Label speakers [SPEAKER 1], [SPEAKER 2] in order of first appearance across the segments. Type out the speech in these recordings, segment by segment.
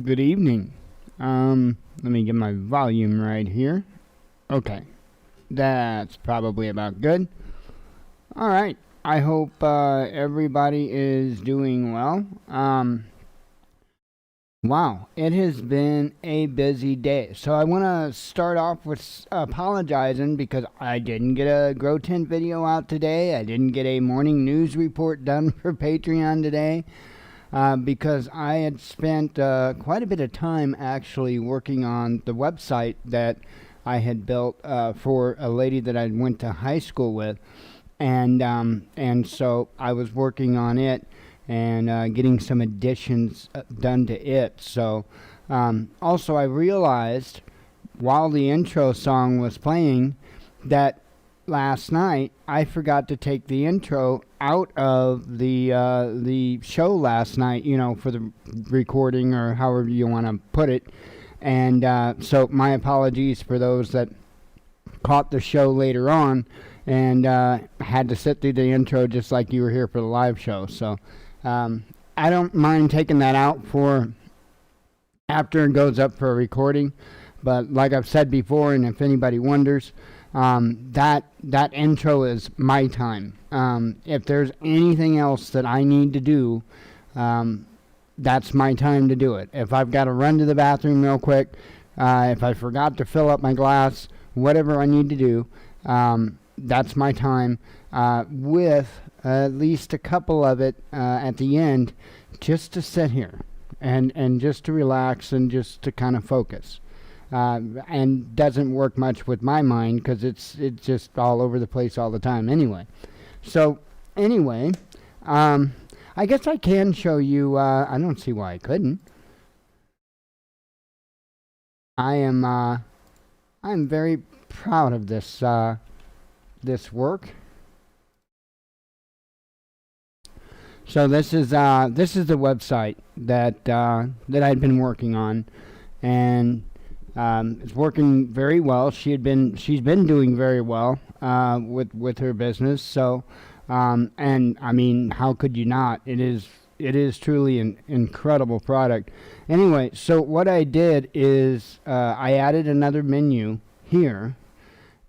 [SPEAKER 1] Good evening. Let me get my volume right here. Okay, that's probably about good. All right. I hope everybody is doing well. Wow, it has been a busy day. So I want to start off with apologizing because I didn't get a Grow Tent video out today. I didn't get a morning news report done for Patreon today. Because I had spent quite a bit of time actually working on the website that I had built for a lady that I went to high school with, and so I was working on it and getting some additions done to it. So also I realized while the intro song was playing that last night I forgot to take the intro out of the show last night, for the recording or however you want to put it. And so my apologies for those that caught the show later on and had to sit through the intro just like you were here for the live show. So I don't mind taking that out for after it goes up for a recording. But like I've said before, and if anybody wonders, that intro is my time. If there's anything else that I need to do, that's my time to do it. If I've got to run to the bathroom real quick, if I forgot to fill up my glass, whatever I need to do, that's my time, with at least a couple of it at the end, just to sit here and just to relax and just to kind of focus. And doesn't work much with my mind because it's just all over the place all the time anyway. So anyway, I guess I can show you. I don't see why I couldn't. I'm very proud of this this work. So this is the website that I'd been working on, and it's working very well. She's been doing very well with her business. So, and I mean, how could you not? It is truly an incredible product. Anyway, so what I did is I added another menu here,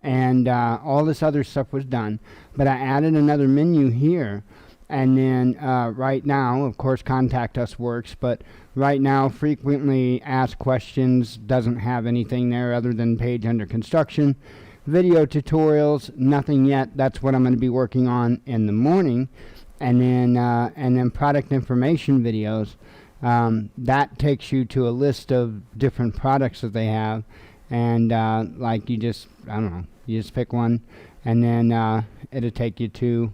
[SPEAKER 1] and all this other stuff was done. But I added another menu here. And then right now, of course, Contact Us works, but right now, Frequently Asked Questions doesn't have anything there other than page under construction. Video tutorials, nothing yet. That's what I'm going to be working on in the morning. And then product information videos. That takes you to a list of different products that they have. And like you just pick one, and then it'll take you to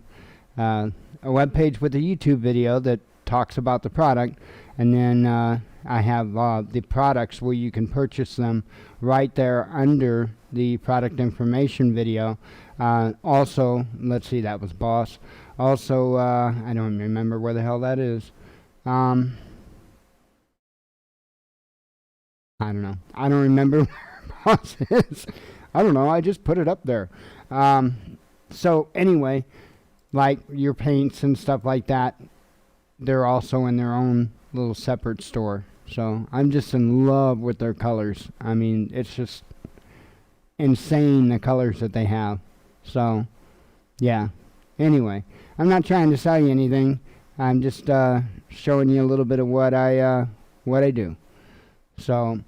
[SPEAKER 1] a web page with a YouTube video that talks about the product, and then I have the products where you can purchase them right there under the product information video. Also, let's see, that was Boss. Also, I don't remember where the hell that is. I don't know. I don't remember where Boss is. I don't know. I just put it up there. So anyway, like your paints and stuff like that, they're also in their own little separate store. So I'm just in love with their colors. I mean, it's just insane the colors that they have. So yeah, anyway, I'm not trying to sell you anything. I'm just showing you a little bit of what I do. So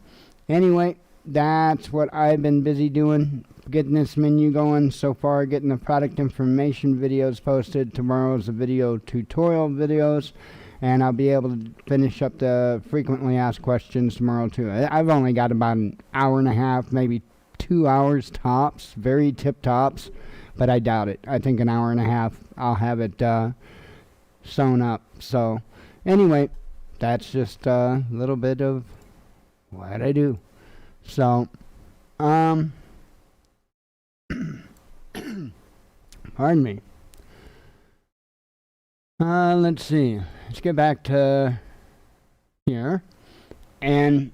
[SPEAKER 1] anyway, that's what I've been busy doing, getting this menu going so far, getting the product information videos posted. Tomorrow's the video tutorial videos, and I'll be able to finish up the frequently asked questions tomorrow too. I've only got about an hour and a half, maybe 2 hours tops, very tip tops, but I doubt it. I think an hour and a half I'll have it sewn up. So anyway, that's just a little bit of what I do. So pardon me. Let's see. Let's get back to here. And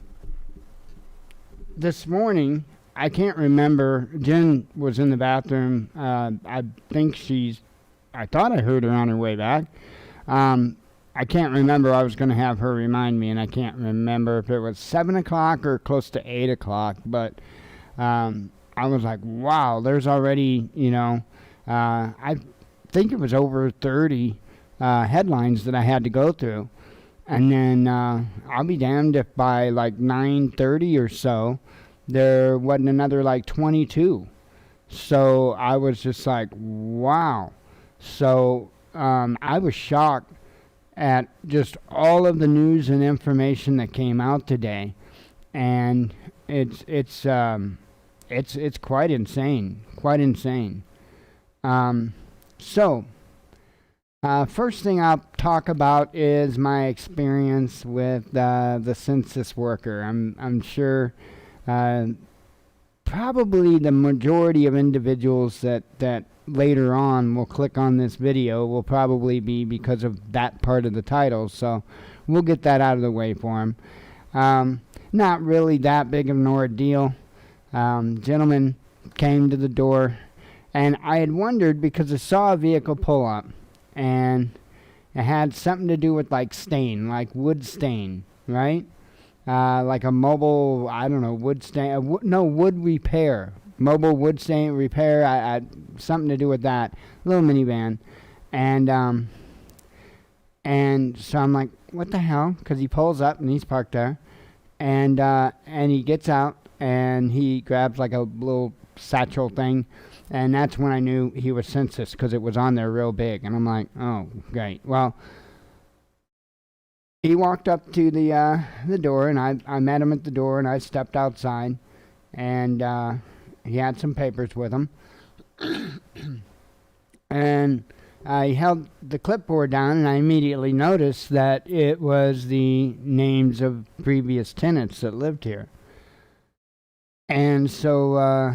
[SPEAKER 1] this morning, I can't remember. Jen was in the bathroom. I thought I heard her on her way back. I can't remember. I was going to have her remind me, and I can't remember if it was 7 o'clock or close to 8 o'clock. But I was like, wow, there's already, I think it was over 30 headlines that I had to go through. And then I'll be damned if by like 9:30 or so, there wasn't another like 22. So I was just like, wow. So I was shocked at just all of the news and information that came out today, and it's quite insane, quite insane. So first thing I'll talk about is my experience with the census worker. I'm sure probably the majority of individuals that later on will click on this video will probably be because of that part of the title, so we'll get that out of the way for them. Not really that big of an ordeal. Gentleman came to the door, and I had wondered because I saw a vehicle pull up, and it had something to do with like stain, like wood stain, right? Like a mobile, I don't know, wood stain, wood repair. Mobile wood stain repair, I something to do with that little minivan, and so I'm like, what the hell? Because he pulls up and he's parked there, and he gets out and he grabs like a little satchel thing, and that's when I knew he was Census because it was on there real big, and I'm like, oh great. Well, he walked up to the door, and I met him at the door, and I stepped outside, and he had some papers with him. And I held the clipboard down, and I immediately noticed that it was the names of previous tenants that lived here. And so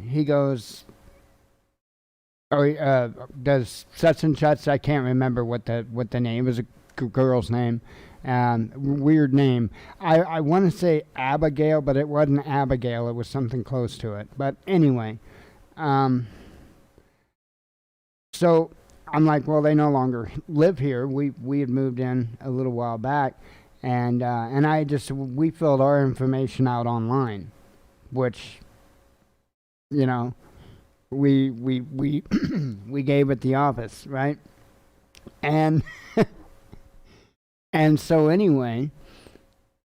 [SPEAKER 1] he goes, does such and such, I can't remember what the name, it was a girl's name. Weird name. I want to say Abigail, but it wasn't Abigail. It was something close to it. But anyway, so I'm like, well, they no longer live here. We had moved in a little while back, and we filled our information out online, which, we we gave at the office, right? And and so anyway,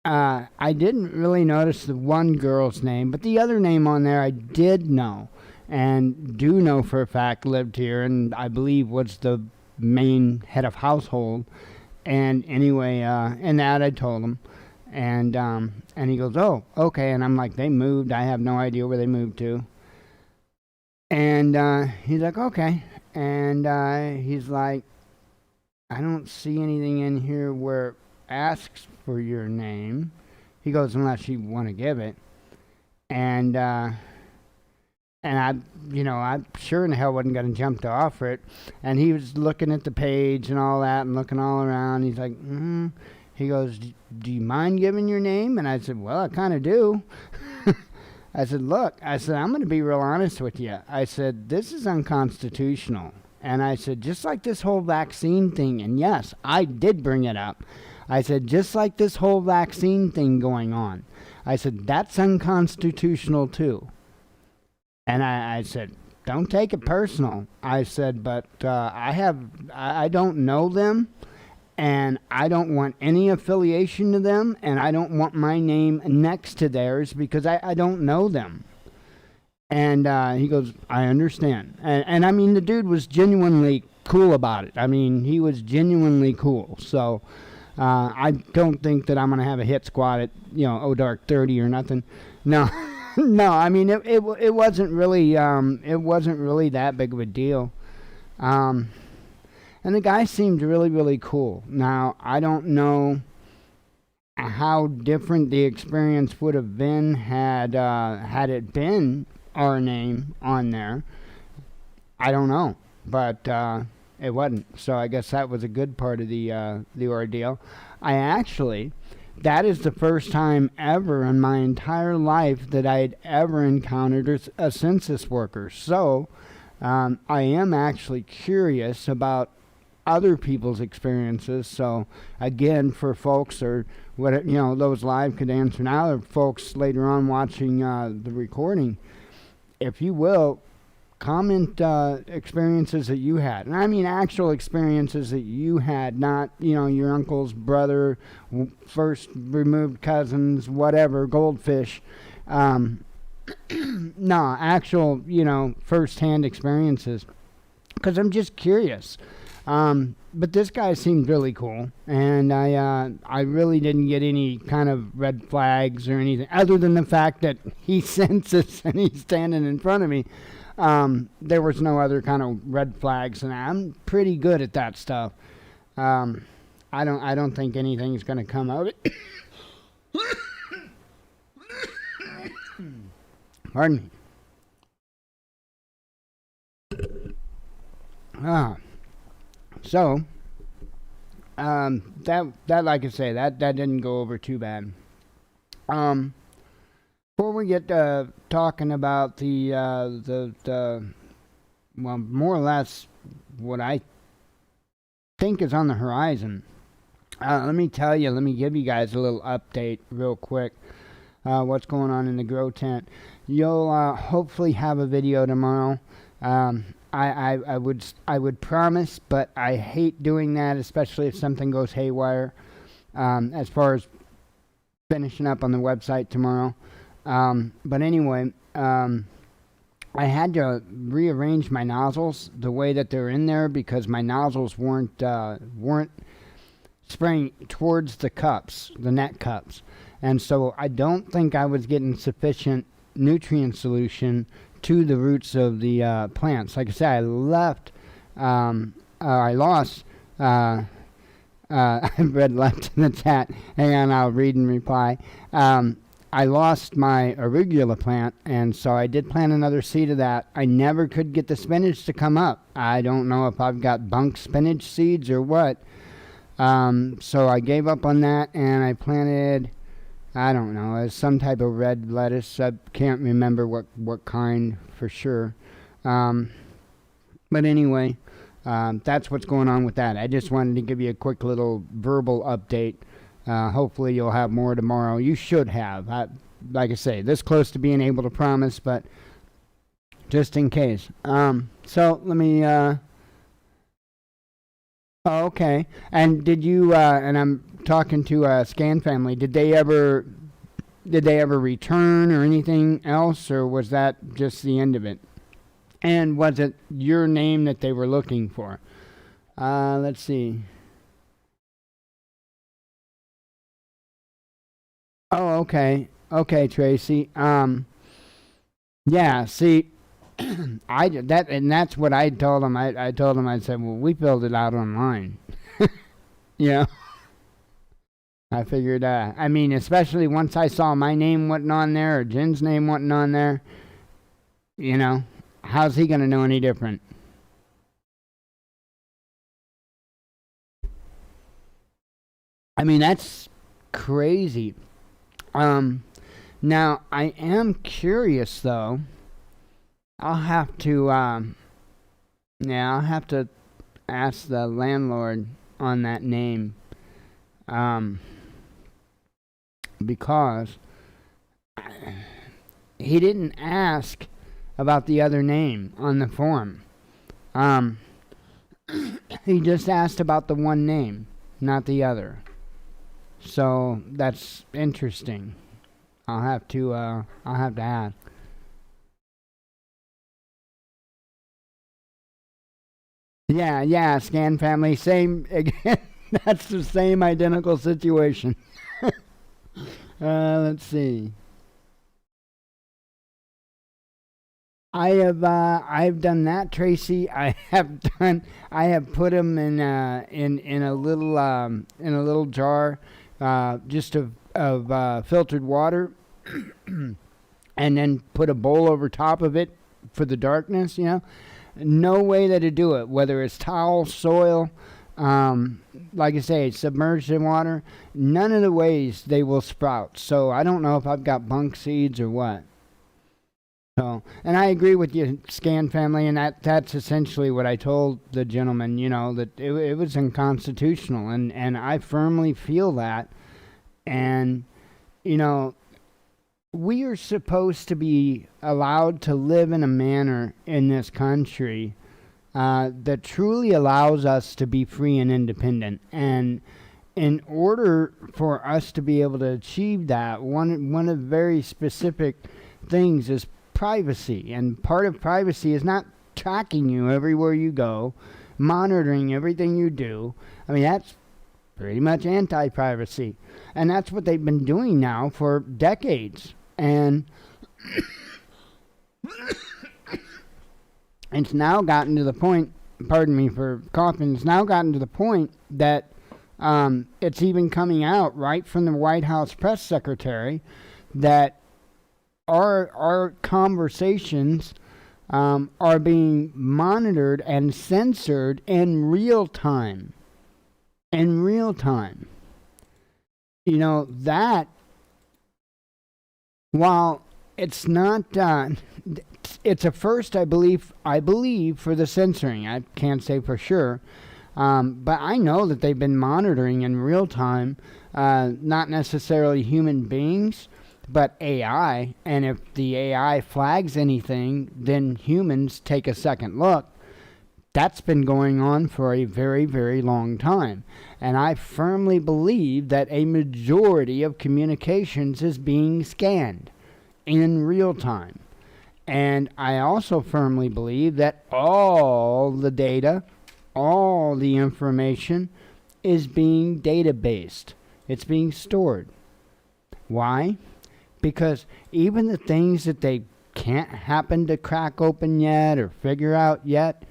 [SPEAKER 1] I didn't really notice the one girl's name, but the other name on there I did know, and do know for a fact lived here, and I believe was the main head of household. And anyway, and that I told him, and he goes, oh, okay, and I'm like, they moved. I have no idea where they moved to. And he's like, okay, and he's like, I don't see anything in here where it asks for your name. He goes, unless you want to give it. And I sure in the hell wasn't going to jump to offer it. And he was looking at the page and all that and looking all around. He's like, He goes, do you mind giving your name? And I said, well, I kind of do. I said, look, I'm going to be real honest with you. I said, this is unconstitutional. And I said, just like this whole vaccine thing, and yes, I did bring it up. I said, just like this whole vaccine thing going on. I said, that's unconstitutional too. And I said, don't take it personal. I said, but I don't know them, and I don't want any affiliation to them, and I don't want my name next to theirs because I don't know them. And he goes, I understand. And I mean, the dude was genuinely cool about it. I mean, he was genuinely cool. So I don't think that I'm going to have a hit squad at, Dark 30 or nothing. No. No, I mean, it wasn't really that big of a deal. And the guy seemed really, really cool. Now, I don't know how different the experience would have been had it been our name on there. I don't know, but it wasn't. So I guess that was a good part of the ordeal. That is the first time ever in my entire life that I'd ever encountered a census worker. So I am actually curious about other people's experiences. So again, for folks or what those live could answer now, or folks later on watching the recording, if you will, comment experiences that you had, and I mean actual experiences that you had, not your uncle's brother, first removed cousins, whatever, goldfish. No, actual first-hand experiences, because I'm just curious. But this guy seemed really cool, and I really didn't get any kind of red flags or anything, other than the fact that he's Census and he's standing in front of me. There was no other kind of red flags, and I'm pretty good at that stuff. I don't think anything's going to come of it. Pardon me. So that like I say, that didn't go over too bad. Before we get talking about the well, more or less what I think is on the horizon, let me give you guys a little update real quick. What's going on in the grow tent? You'll hopefully have a video tomorrow. I would promise, but I hate doing that, especially if something goes haywire. As far as finishing up on the website tomorrow. But anyway, I had to rearrange my nozzles the way that they're in there, because my nozzles weren't spraying towards the cups, the net cups. And so I don't think I was getting sufficient nutrient solution to the roots of the plants. Like I said, I lost, I read left in the chat. Hang on, I'll read and reply. I lost my arugula plant, and so I did plant another seed of that. I never could get the spinach to come up. I don't know if I've got bunk spinach seeds or what. So I gave up on that, and I planted, I don't know, some type of red lettuce. I can't remember what kind for sure. But anyway, that's what's going on with that. I just wanted to give you a quick little verbal update. Hopefully you'll have more tomorrow. You should have. Like I say, this close to being able to promise, but just in case. So let me... Oh, okay. And did you, and I'm talking to Scan Family, did they ever return or anything else, or was that just the end of it? And was it your name that they were looking for? Let's see. Oh, okay. Okay, Tracy. Yeah, see, that's what I told them. I told them, I said, well, we filled it out online. Yeah. I figured, I mean, especially once I saw my name wasn't on there, or Jen's name wasn't on there, how's he going to know any different? I mean, that's crazy. Now, I am curious, though. I'll have to ask the landlord on that name, because he didn't ask about the other name on the form. He just asked about the one name, not the other. So that's interesting. I'll have to ask. Yeah, Scan Family, same again. That's the same identical situation. Let's see. I've done that, Tracy. I have put them in a little jar, just of filtered water, and then put a bowl over top of it for the darkness. No way that to do it, whether it's towel, soil, like I say, submerged in water. None of the ways they will sprout. So I don't know if I've got bunk seeds or what. So, and I agree with you, Scan family, and that's essentially what I told the gentleman. That it was unconstitutional, and I firmly feel that. And you know, we are supposed to be allowed to live in a manner in this country that truly allows us to be free and independent. And in order for us to be able to achieve that, one of the very specific things is privacy. And part of privacy is not tracking you everywhere you go, monitoring everything you do. I mean, that's pretty much anti-privacy. And that's what they've been doing now for decades. And it's now gotten to the point, pardon me for coughing, it's now gotten to the point that it's even coming out right from the White House press secretary that our conversations are being monitored and censored in real time. In real time. That, while it's not, it's a first, I believe, for the censoring. I can't say for sure. But I know that they've been monitoring in real time, not necessarily human beings, but AI. And if the AI flags anything, then humans take a second look. That's been going on for a very, very long time. And I firmly believe that a majority of communications is being scanned in real time. And I also firmly believe that all the data, all the information is being databased. It's being stored. Why? Because even the things that they can't happen to crack open yet or figure out yet,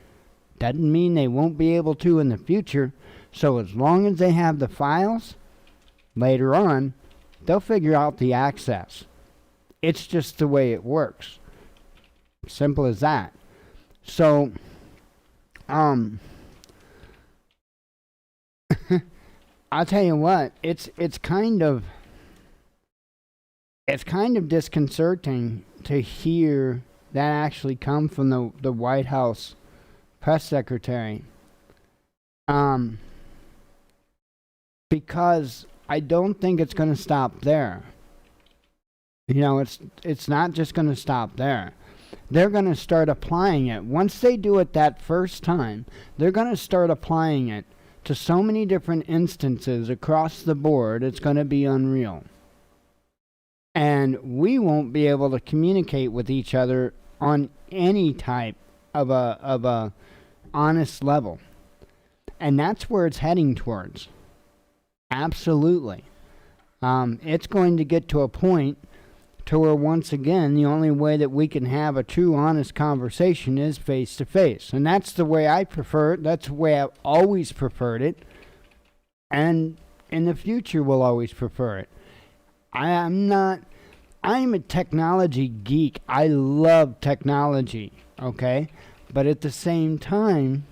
[SPEAKER 1] doesn't mean they won't be able to in the future. So as long as they have the files, later on, they'll figure out the access. It's just the way it works. Simple as that. So, I'll tell you what, it's kind of disconcerting to hear that actually come from the White House press secretary, because I don't think it's going to stop there. It's not just going to stop there. They're going to start applying it. Once they do it that first time, they're going to start applying it to so many different instances across the board, it's going to be unreal. And we won't be able to communicate with each other on any type of a honest level. And that's where it's heading towards. Absolutely. It's going to get to a point to where, once again, the only way that we can have a true honest conversation is face to face. And that's the way I prefer it. That's the way I've always preferred it. And in the future will always prefer it. I'm a technology geek. I love technology, okay? But at the same time,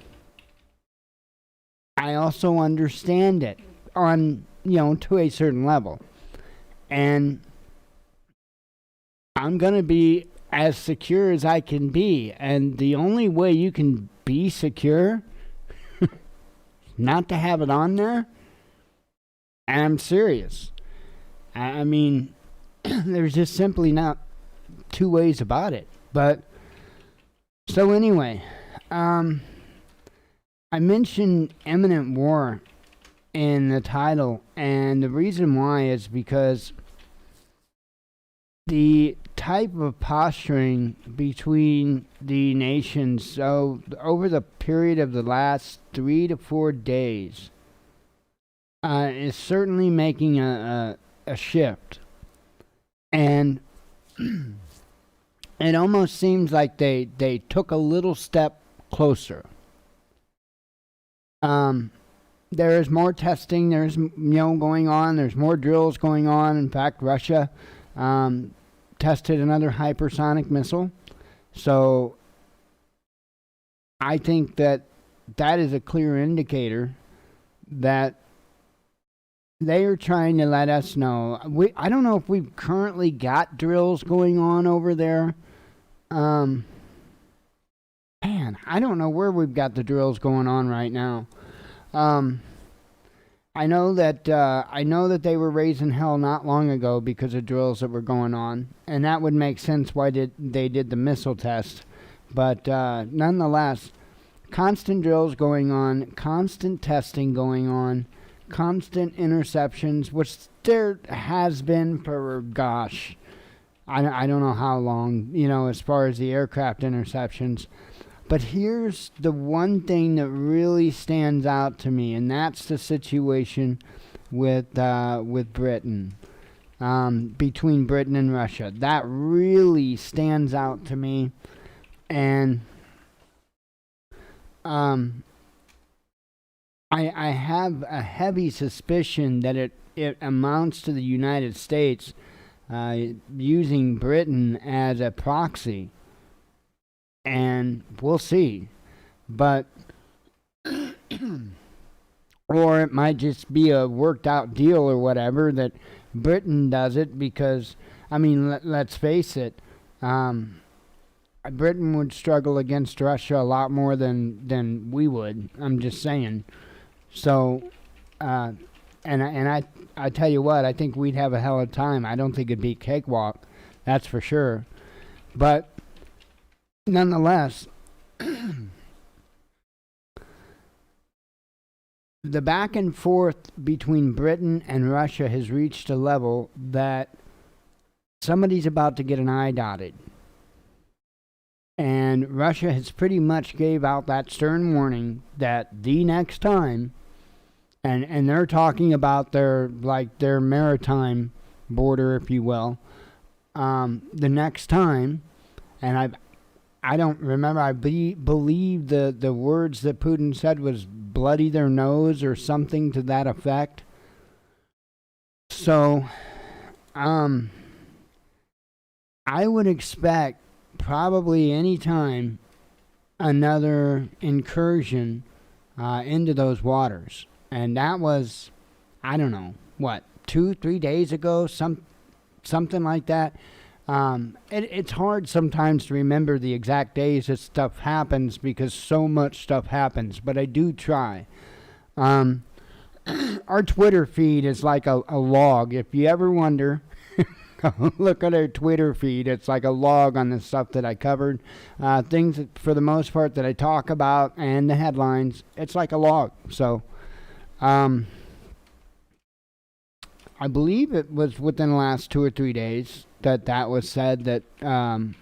[SPEAKER 1] I also understand it on, to a certain level. And I'm going to be as secure as I can be. And the only way you can be secure, not to have it on there, and I'm serious. I mean, there's just simply not two ways about it. But, so anyway, I mentioned imminent war in the title, and the reason why is because the type of posturing between the nations, so over the period of the last 3 to 4 days, is certainly making a shift. And it almost seems like they took a little step closer. There is more testing. There's going on. There's more drills going on. In fact, Russia tested another hypersonic missile. So I think that is a clear indicator that they are trying to let us know. I don't know if we've currently got drills going on over there, Um, Man, I don't know where we've got the drills going on right now. Um, I know that they were raising hell not long ago because of drills that were going on, and that would make sense why they did the missile test. But nonetheless, constant drills going on, constant testing going on, constant interceptions, which there has been for gosh, I don't know how long, as far as the aircraft interceptions. But here's the one thing that really stands out to me, and that's the situation with Britain, between Britain and Russia. That really stands out to me, and I have a heavy suspicion that it amounts to the United States using Britain as a proxy. And we'll see. But, or it might just be a worked out deal or whatever that Britain does it because, let's face it, Britain would struggle against Russia a lot more than we would. I'm just saying. So, and I tell you what, I think we'd have a hell of a time. I don't think it'd be cakewalk, that's for sure. But nonetheless, the back and forth between Britain and Russia has reached a level that somebody's about to get an eye dotted. And Russia has pretty much gave out that stern warning that the next time, and they're talking about their maritime border, if you will, the next time, and I don't remember. I believe the words that Putin said was bloody their nose or something to that effect. So, I would expect probably any time another incursion into those waters. And that was, I don't know, what, 2-3 days ago, something like that. It's hard sometimes to remember the exact days that stuff happens because so much stuff happens, but I do try. Our Twitter feed is like a log. If you ever wonder, look at our Twitter feed. It's like a log on the stuff that I covered. Things that, for the most part, that I talk about and the headlines, it's like a log. So, I believe it was within the last 2 or 3 days that was said that that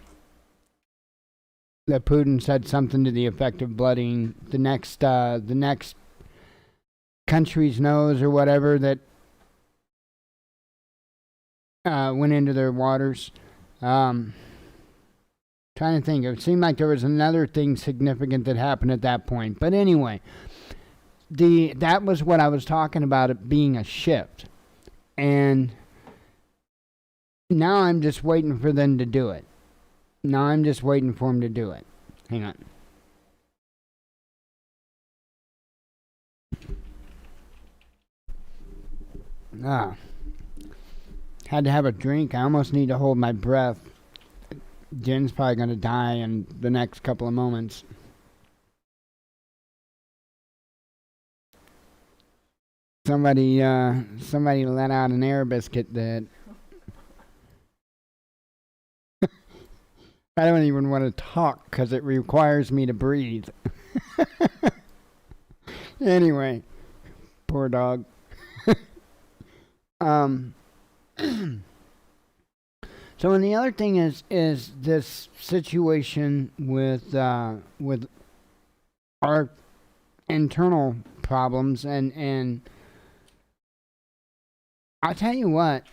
[SPEAKER 1] Putin said something to the effect of bloodying the next country's nose or whatever that went into their waters. Trying to think, it seemed like there was another thing significant that happened at that point. But anyway, that was what I was talking about, it being a shift, and now I'm just waiting for them to do it. Now I'm just waiting for them to do it. Hang on. Had to have a drink. I almost need to hold my breath. Jen's probably going to die in the next couple of moments. Somebody let out an air biscuit that I don't even want to talk because it requires me to breathe. Anyway, poor dog. So, and the other thing is this situation with our internal problems, and I'll tell you what.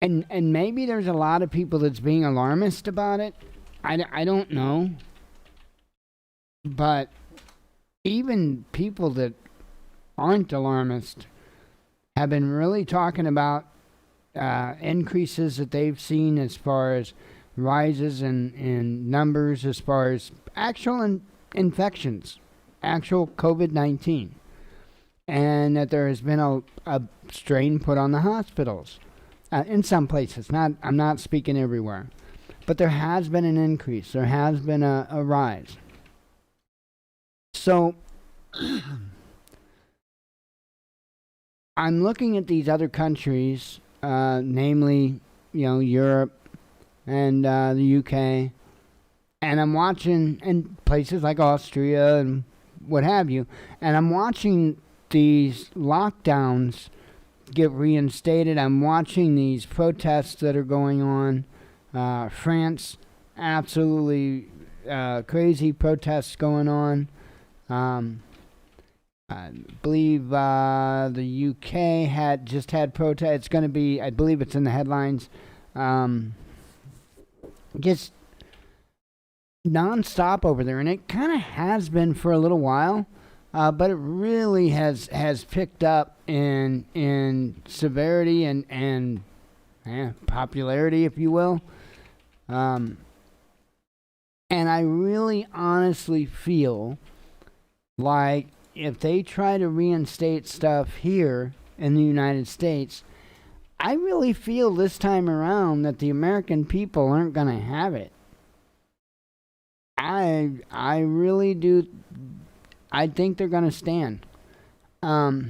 [SPEAKER 1] And maybe there's a lot of people that's being alarmist about it. I don't know. But even people that aren't alarmist have been really talking about increases that they've seen as far as rises in numbers as far as actual infections, actual COVID-19. And that there has been a strain put on the hospitals. In some places, I'm not speaking everywhere, but there has been an increase. There has been a rise. So I'm looking at these other countries, namely, Europe and the UK, and I'm watching, and places like Austria and what have you, and I'm watching these lockdowns get reinstated. I'm watching these protests that are going on. France, absolutely crazy protests going on. I believe the UK had protests. It's going to be, I believe it's in the headlines. Just non-stop over there, and it kind of has been for a little while, but it really has picked up in severity and popularity, if you will. And I really honestly feel like if they try to reinstate stuff here in the United States, I really feel this time around that the American people aren't going to have it. I really do. I think they're going to stand. I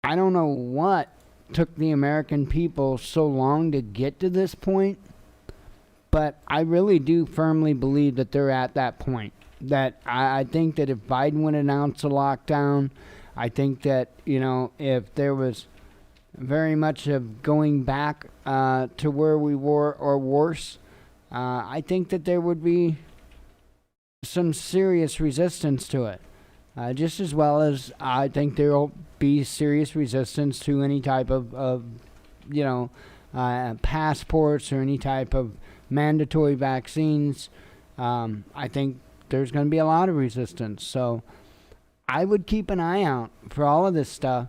[SPEAKER 1] don't know what took the American people so long to get to this point, but I really do firmly believe that they're at that point. That I think that if Biden would announce a lockdown, I think that, if there was very much of going back to where we were or worse, I think that there would be some serious resistance to it. Just as well as I think there will be serious resistance to any type of passports or any type of mandatory vaccines. I think there's going to be a lot of resistance. So I would keep an eye out for all of this stuff,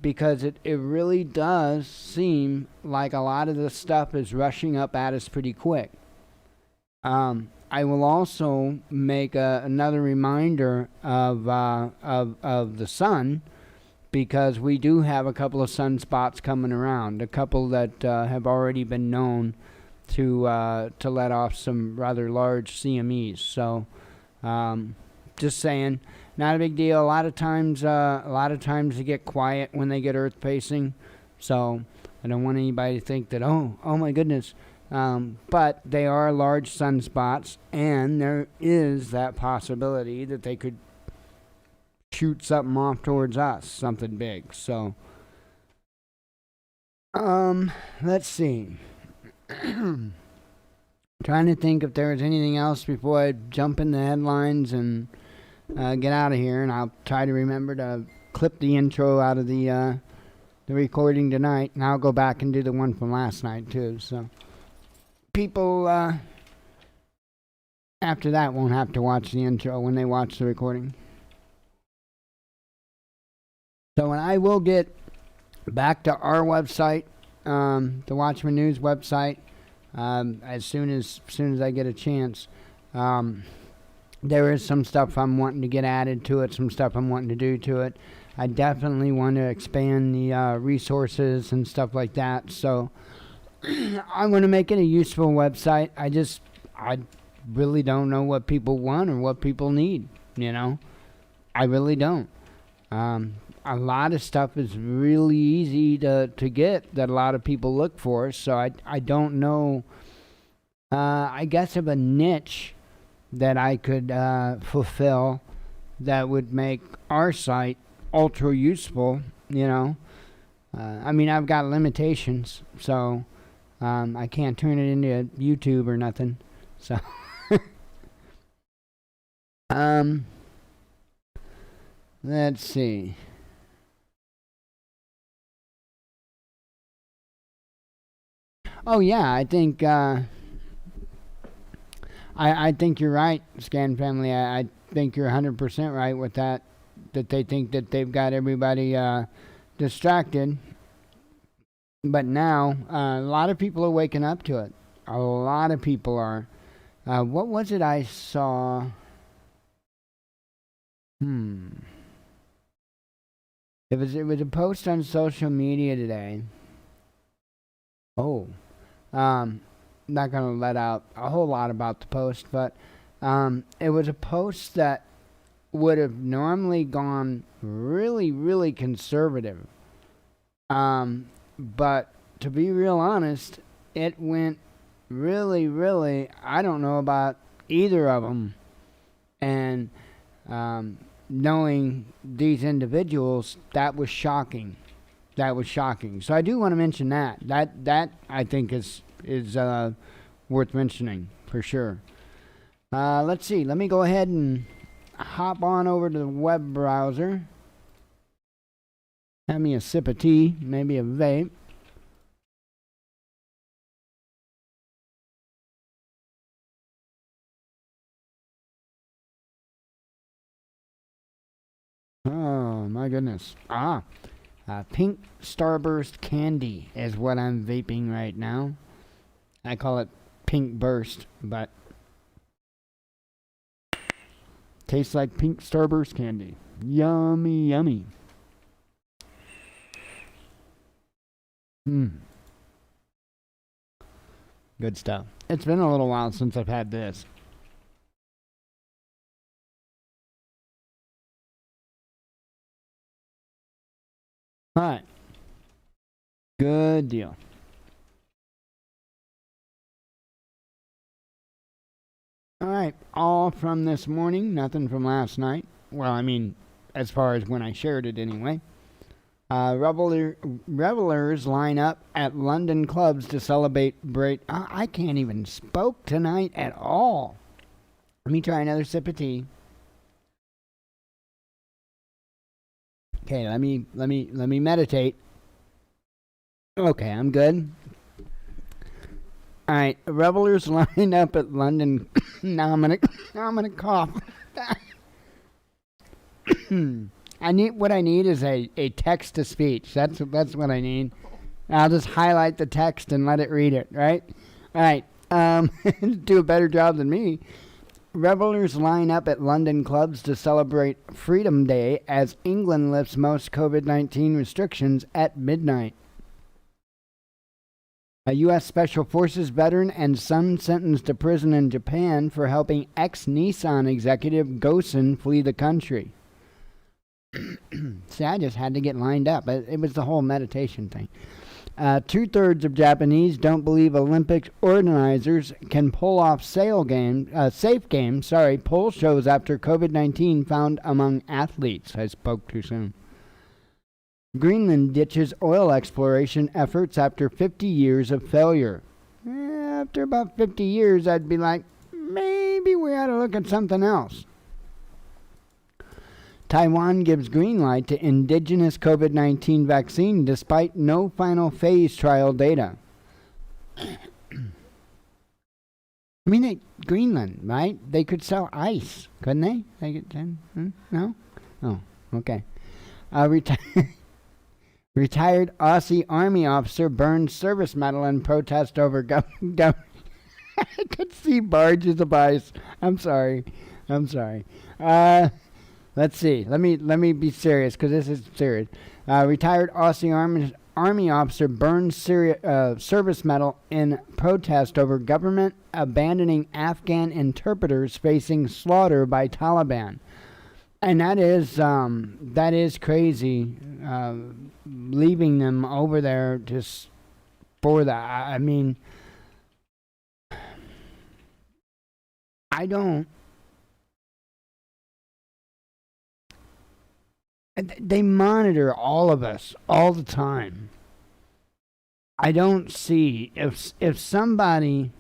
[SPEAKER 1] because it really does seem like a lot of this stuff is rushing up at us pretty quick. I will also make another reminder of the sun, because we do have a couple of sunspots coming around, a couple that have already been known to let off some rather large CMEs. So just saying, not a big deal. A lot of times they get quiet when they get Earth pacing, so I don't want anybody to think that oh my goodness. But they are large sunspots, and there is that possibility that they could shoot something off towards us, something big. So, let's see. Trying to think if there was anything else before I jump in the headlines and get out of here, and I'll try to remember to clip the intro out of the recording tonight, and I'll go back and do the one from last night too. So people after that won't have to watch the intro when they watch the recording. So, and I will get back to our website, the Watchman News website, as soon as I get a chance. There is some stuff I'm wanting to get added to it, some stuff I'm wanting to do to it. I definitely want to expand the resources and stuff like that. So I'm going to make it a useful website. I really don't know what people want or what people need, I really don't. A lot of stuff is really easy to get that a lot of people look for, so I don't know, I guess, of a niche that I could fulfill that would make our site ultra useful, I mean, I've got limitations, so I can't turn it into YouTube or nothing, so let's see. Oh yeah, I think I think you're right, Scan Family. I think you're 100% right with that. That they think that they've got everybody distracted, but now a lot of people are waking up to it. A lot of people are. What was it I saw? It was a post on social media today. Oh, Not going to let out a whole lot about the post, but it was a post that would have normally gone really, really conservative. But to be real honest, it went really, really, I don't know about either of them. And knowing these individuals, that was shocking. That was shocking. So I do want to mention that. That I think is worth mentioning for sure. Let's see. Let me go ahead and hop on over to the web browser. Have me a sip of tea, maybe a vape. Oh my goodness. Pink Starburst candy is what I'm vaping right now. I call it Pink Burst, but tastes like Pink Starburst candy. Yummy, yummy. Good stuff. It's been a little while since I've had this. All right. Good deal. All right. All from this morning, nothing from last night. Well, I mean, as far as when I shared it anyway. Revelers line up at London clubs to celebrate. I can't even spoke tonight at all. Let me try another sip of tea. Okay, let me meditate. Okay, I'm good. All right, revelers line up at London. Now I'm gonna cough. I need is a text to speech. That's what I need. I'll just highlight the text and let it read it, right? All right. Do a better job than me. Revelers line up at London clubs to celebrate Freedom Day as England lifts most COVID-19 restrictions at midnight. A U.S. Special Forces veteran and son sentenced to prison in Japan for helping ex-Nissan executive Gosen flee the country. See, I just had to get lined up. It was the whole meditation thing. 2/3 of Japanese don't believe Olympics organizers can pull off safe games. Poll shows after COVID-19 found among athletes. I spoke too soon. Greenland ditches oil exploration efforts after 50 years of failure. After about 50 years, I'd be like, maybe we ought to look at something else. Taiwan gives green light to indigenous COVID-19 vaccine despite no final phase trial data. I mean, Greenland, right? They could sell ice, couldn't they? No? Oh, okay. Retired Aussie Army officer burns service medal in protest over government. I could see barges of ice. I'm sorry. Let's see. Let me be serious because this is serious. Retired Aussie Army officer burns service medal in protest over government abandoning Afghan interpreters facing slaughter by Taliban, and that is crazy. Leaving them over there just for that. I mean, I don't. They monitor all of us all the time. I don't see if somebody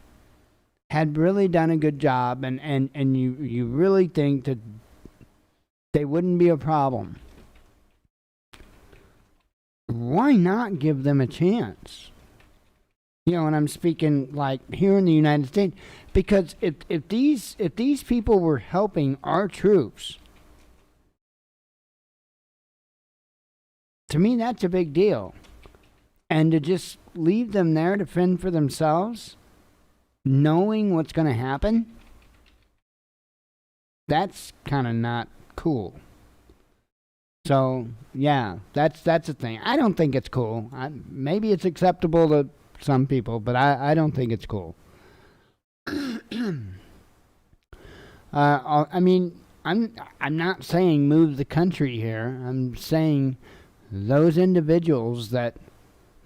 [SPEAKER 1] had really done a good job and you really think that they wouldn't be a problem, why not give them a chance? You know, and I'm speaking like here in the United States, because if these people were helping our troops, to me, that's a big deal. And to just leave them there to fend for themselves, knowing what's going to happen, that's kind of not cool. So, yeah, that's the thing. I don't think it's cool. Maybe it's acceptable to some people, but I don't think it's cool. I mean, I'm not saying move the country here. I'm saying those individuals that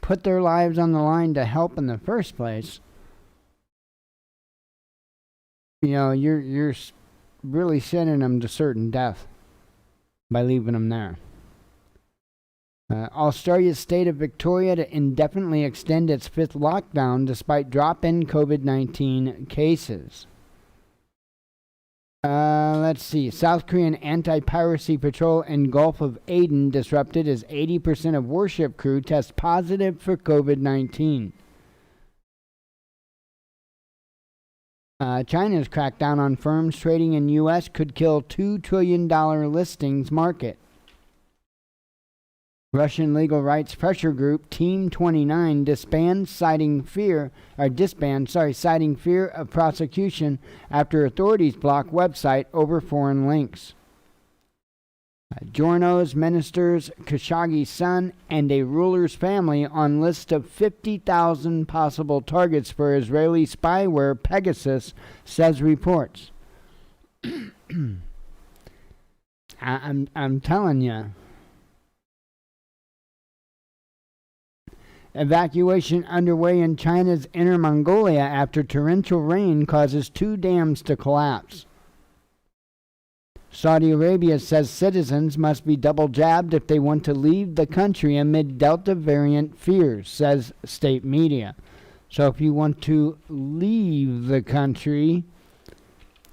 [SPEAKER 1] put their lives on the line to help in the first place, you're really sending them to certain death by leaving them there. Australia's state of Victoria to indefinitely extend its fifth lockdown despite drop in COVID-19 cases. Let's see. South Korean anti-piracy patrol in Gulf of Aden disrupted as 80% of warship crew test positive for COVID-19. China's crackdown on firms trading in U.S. could kill $2 trillion listings market. Russian legal rights pressure group Team 29 disbands citing fear of prosecution after authorities block website over foreign links. Giorno's minister's Khashoggi's son and a ruler's family on list of 50,000 possible targets for Israeli spyware Pegasus, says reports. I'm telling you. Evacuation underway in China's Inner Mongolia after torrential rain causes 2 dams to collapse. Saudi Arabia says citizens must be double jabbed if they want to leave the country amid Delta variant fears, says state media. So if you want to leave the country,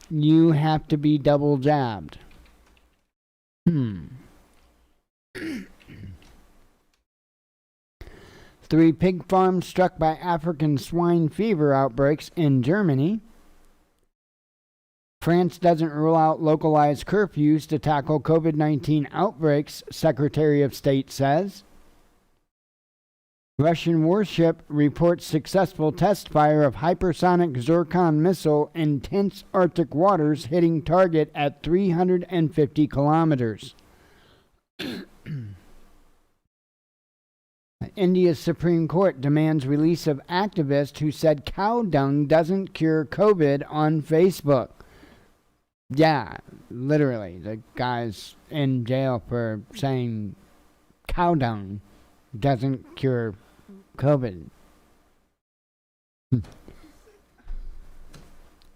[SPEAKER 1] you have to be double jabbed. 3 pig farms struck by African swine fever outbreaks in Germany. France doesn't rule out localized curfews to tackle COVID-19 outbreaks, Secretary of State says. Russian warship reports successful test fire of hypersonic Zircon missile in tense Arctic waters, hitting target at 350 kilometers. India's Supreme Court demands release of activist who said cow dung doesn't cure COVID on Facebook. Yeah, literally. The guy's in jail for saying cow dung doesn't cure COVID. And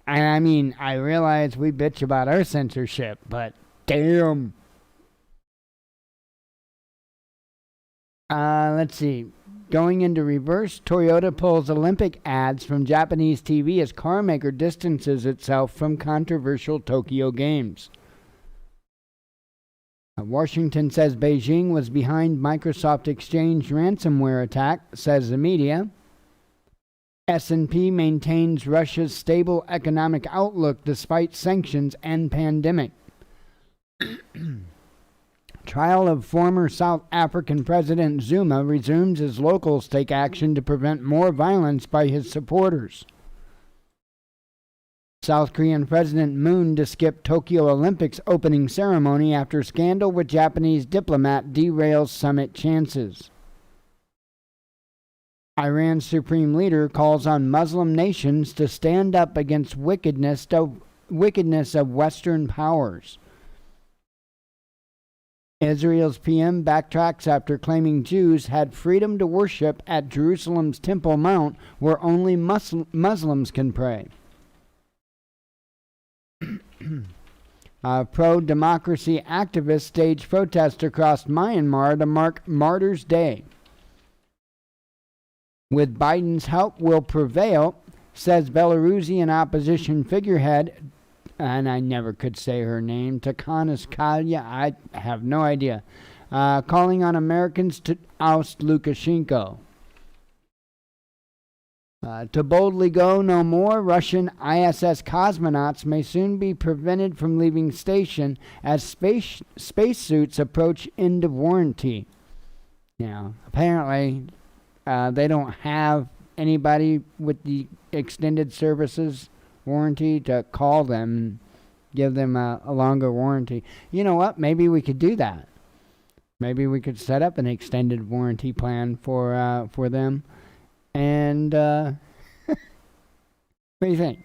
[SPEAKER 1] I mean, I realize we bitch about our censorship, but damn. Let's see. Going into reverse, Toyota pulls Olympic ads from Japanese TV as carmaker distances itself from controversial Tokyo Games. Washington says Beijing was behind Microsoft Exchange ransomware attack, says the media. S&P maintains Russia's stable economic outlook despite sanctions and pandemic. Trial of former South African President Zuma resumes as locals take action to prevent more violence by his supporters. South Korean President Moon to skip Tokyo Olympics opening ceremony after scandal with Japanese diplomat derails summit chances. Iran's supreme leader calls on Muslim nations to stand up against wickedness of Western powers. Israel's PM backtracks after claiming Jews had freedom to worship at Jerusalem's Temple Mount, where only Muslims can pray. Pro-democracy activists stage protests across Myanmar to mark Martyrs' Day. With Biden's help will prevail, says Belarusian opposition figurehead, and I never could say her name, Tikhanovskaya, I have no idea, calling on Americans to oust Lukashenko. To boldly go no more, Russian ISS cosmonauts may soon be prevented from leaving station as spacesuits approach end of warranty. Now, apparently, they don't have anybody with the extended services warranty to call them and give them a longer warranty. You know what? Maybe we could do that. Maybe we could set up an extended warranty plan for them. And what do you think?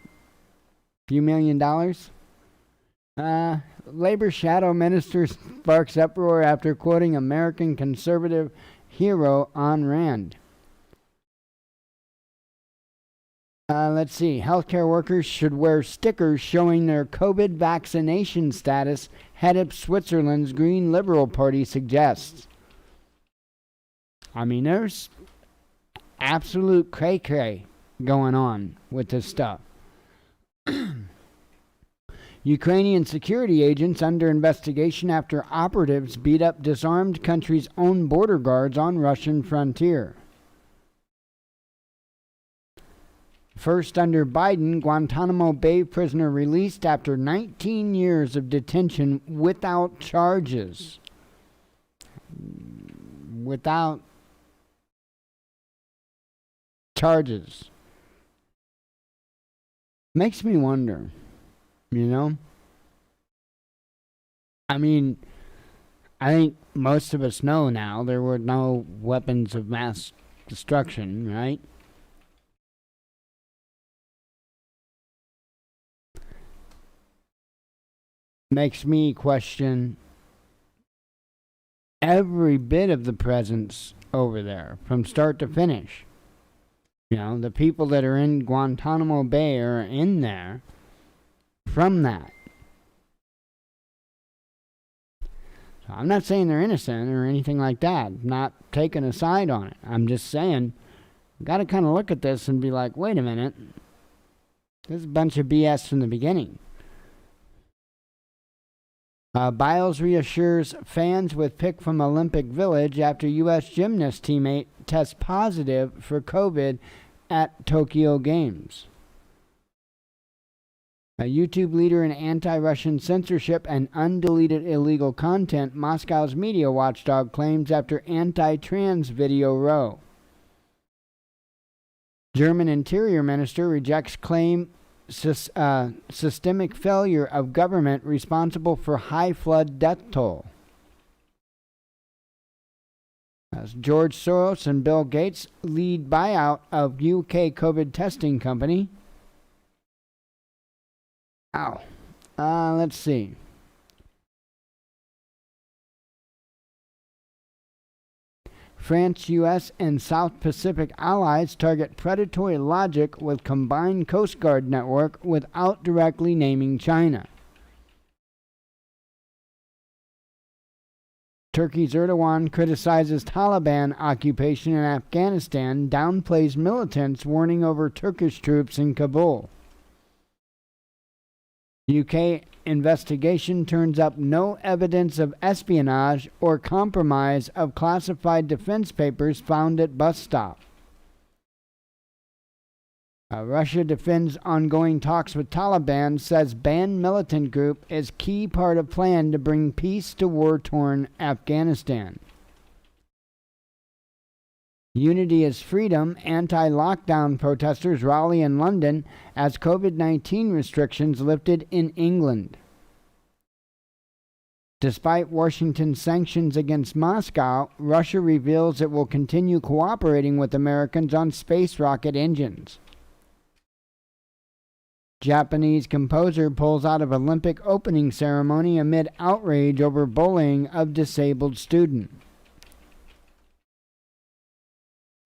[SPEAKER 1] Few $1,000,000? Labor shadow minister sparks uproar after quoting American conservative hero Ayn Rand. Let's see. Healthcare workers should wear stickers showing their COVID vaccination status, head of Switzerland's Green Liberal Party suggests. I mean, there's absolute cray-cray going on with this stuff. Ukrainian security agents under investigation after operatives beat up disarmed country's own border guards on Russian frontier. First under Biden, Guantanamo Bay prisoner released after 19 years of detention without charges. Without charges. Makes me wonder, you know? I mean, I think most of us know now there were no weapons of mass destruction, right? Makes me question every bit of the presence over there from start to finish. You know, the people that are in Guantanamo Bay are in there from that. So I'm not saying they're innocent or anything like that. I'm not taking a side on it. I'm just saying, got to kind of look at this and be like, wait a minute. This is a bunch of BS from the beginning. Biles reassures fans with pic from Olympic Village after U.S. gymnast teammate tests positive for COVID at Tokyo Games. A YouTube leader in anti-Russian censorship and undeleted illegal content, Moscow's media watchdog claims after anti-trans video row. German Interior Minister rejects claim systemic failure of government responsible for high flood death toll. As George Soros and Bill Gates lead buyout of UK COVID testing company. Let's see. France, U.S., and South Pacific allies target predatory logic with combined Coast Guard network without directly naming China. Turkey's Erdogan criticizes Taliban occupation in Afghanistan, downplays militants warning over Turkish troops in Kabul. UK investigation turns up no evidence of espionage or compromise of classified defense papers found at bus stop. Russia defends ongoing talks with Taliban, says banned militant group is key part of plan to bring peace to war-torn Afghanistan. Unity is freedom. Anti-lockdown protesters rally in London as COVID-19 restrictions lifted in England. Despite Washington's sanctions against Moscow, Russia reveals it will continue cooperating with Americans on space rocket engines. Japanese composer pulls out of Olympic opening ceremony amid outrage over bullying of disabled student.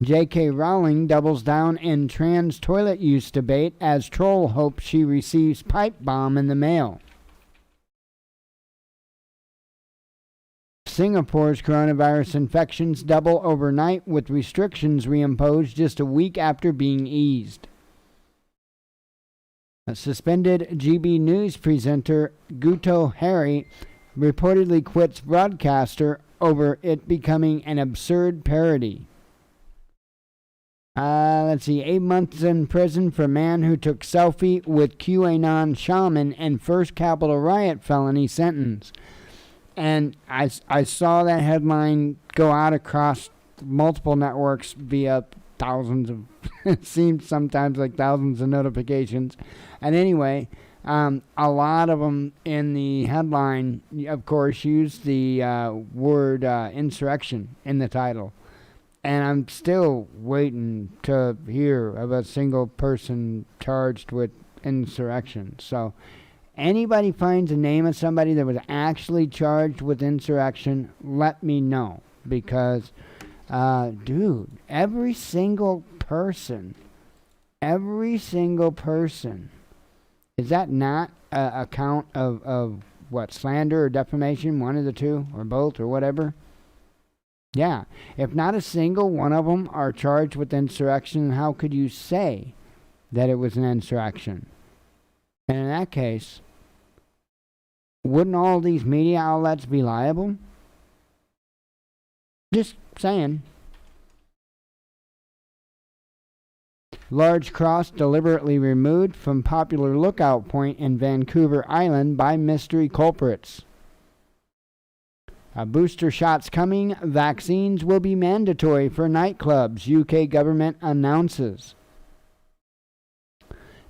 [SPEAKER 1] J.K. Rowling doubles down in trans toilet use debate as troll hopes she receives pipe bomb in the mail. Singapore's coronavirus infections double overnight with restrictions reimposed just a week after being eased. A suspended GB News presenter Guto Harry reportedly quits broadcaster over it becoming an absurd parody. Let's see, 8 months in prison for man who took selfie with QAnon shaman and first Capitol riot felony sentence. And I saw that headline go out across multiple networks via thousands of, it seems sometimes like thousands of notifications. And anyway, a lot of them in the headline, of course, use the word insurrection in the title. And I'm still waiting to hear of a single person charged with insurrection. So anybody finds a name of somebody that was actually charged with insurrection, let me know. Because, dude, every single person, is that not a count of what, slander or defamation? One of the two, or both, or whatever? Yeah, if not a single one of them are charged with insurrection, how could you say that it was an insurrection? And in that case, wouldn't all these media outlets be liable? Just saying. Large cross deliberately removed from popular lookout point in Vancouver Island by mystery culprits. Booster shots coming. Vaccines will be mandatory for nightclubs, UK government announces.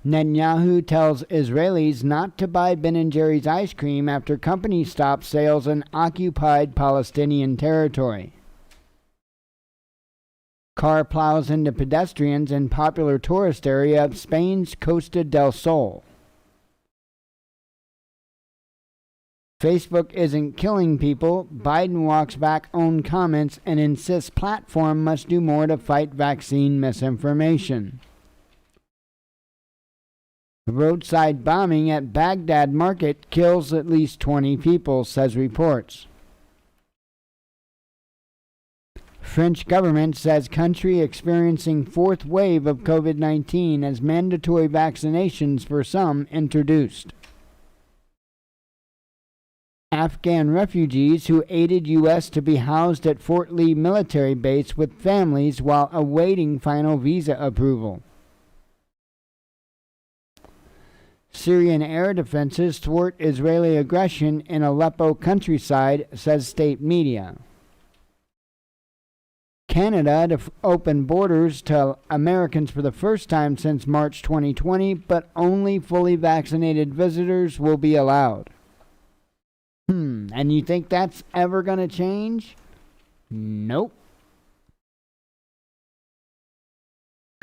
[SPEAKER 1] Netanyahu tells Israelis not to buy Ben & Jerry's ice cream after company stops sales in occupied Palestinian territory. Car plows into pedestrians in popular tourist area of Spain's Costa del Sol. Facebook isn't killing people. Biden walks back own comments and insists platform must do more to fight vaccine misinformation. Roadside bombing at Baghdad market kills at least 20 people, says reports. French government says country experiencing fourth wave of COVID-19 as mandatory vaccinations for some introduced. Afghan refugees who aided U.S. to be housed at Fort Lee military base with families while awaiting final visa approval. Syrian air defenses thwart Israeli aggression in Aleppo countryside, says state media. Canada to open borders to Americans for the first time since March 2020, but only fully vaccinated visitors will be allowed. And you think that's ever going to change? Nope.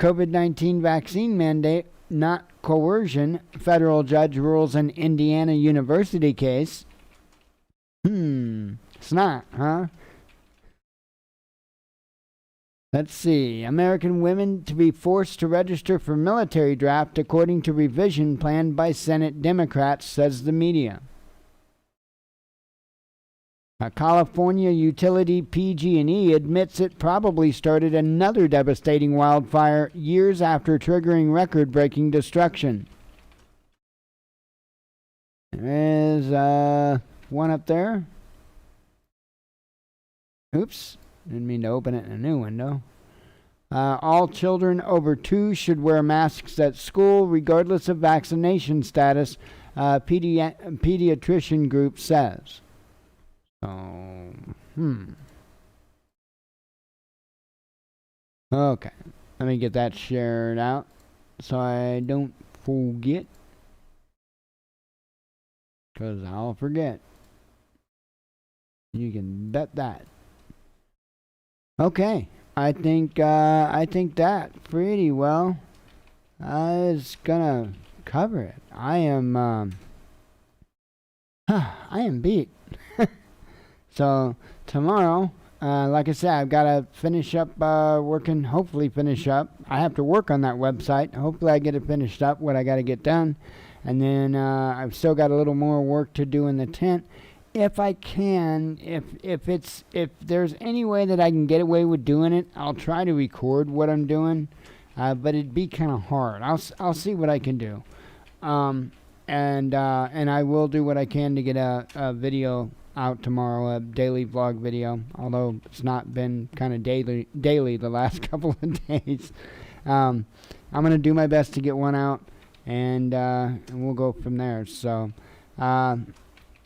[SPEAKER 1] COVID-19 vaccine mandate, not coercion. Federal judge rules in Indiana University case. It's not, huh? Let's see. American women to be forced to register for military draft according to revision planned by Senate Democrats, says the media. A California utility PG&E admits it probably started another devastating wildfire years after triggering record-breaking destruction. There's one up there. Oops, didn't mean to open it in a new window. All children over 2 should wear masks at school regardless of vaccination status, pediatrician group says. Okay, let me get that shared out so I don't forget, because I'll forget. You can bet that. Okay, I think that pretty well is gonna cover it. I am beat. So tomorrow, like I said, I've got to finish up working, hopefully finish up. I have to work on that website. Hopefully I get it finished up, what I got to get done. And then I've still got a little more work to do in the tent. If I can, if there's any way that I can get away with doing it, I'll try to record what I'm doing. But it'd be kind of hard. I'll see what I can do. And I will do what I can to get a video out tomorrow, a daily vlog video, although it's not been kind of daily the last couple of days. I'm going to do my best to get one out, and we'll go from there. So I'm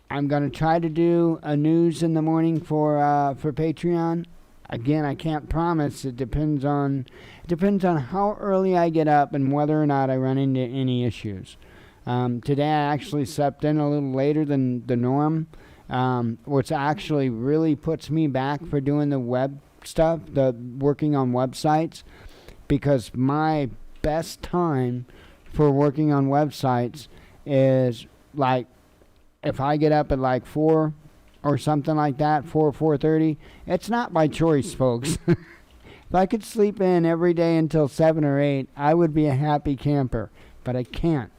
[SPEAKER 1] going to try to do a news in the morning for Patreon. Again, I can't promise. It depends on how early I get up and whether or not I run into any issues. Today I actually slept in a little later than the norm. Which actually really puts me back for doing the stuff, the working on websites, because my best time for working on websites is like if I get up at like 4 or something like that, 4:30. It's not by choice, folks. If I could sleep in every day until 7 or 8, I would be a happy camper, but I can't.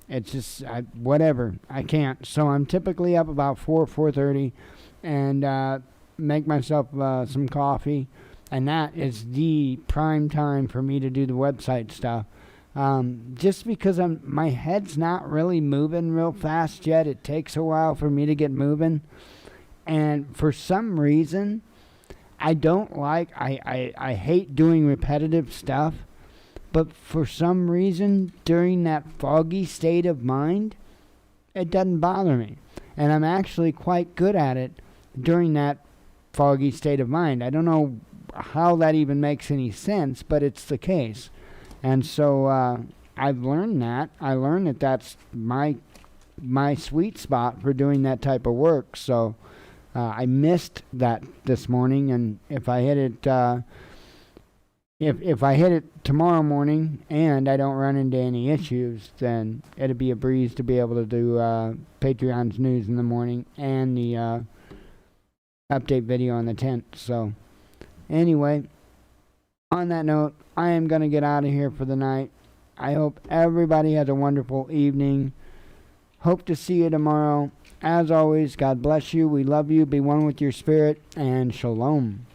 [SPEAKER 1] It's just whatever. I can't. So I'm typically up about 4:30, and make myself some coffee, and that is the prime time for me to do the website stuff. Just because my head's not really moving real fast yet. It takes a while for me to get moving, and for some reason, I hate doing repetitive stuff. But for some reason, during that foggy state of mind, it doesn't bother me. And I'm actually quite good at it during that foggy state of mind. I don't know how that even makes any sense, but it's the case. And so I've learned that. I learned that that's my sweet spot for doing that type of work. So I missed that this morning, and if I hit it... If I hit it tomorrow morning and I don't run into any issues, then it'd be a breeze to be able to do Patreon's news in the morning and the update video on the 10th. So anyway, on that note, I am going to get out of here for the night. I hope everybody has a wonderful evening. Hope to see you tomorrow. As always, God bless you. We love you. Be one with your spirit, and shalom.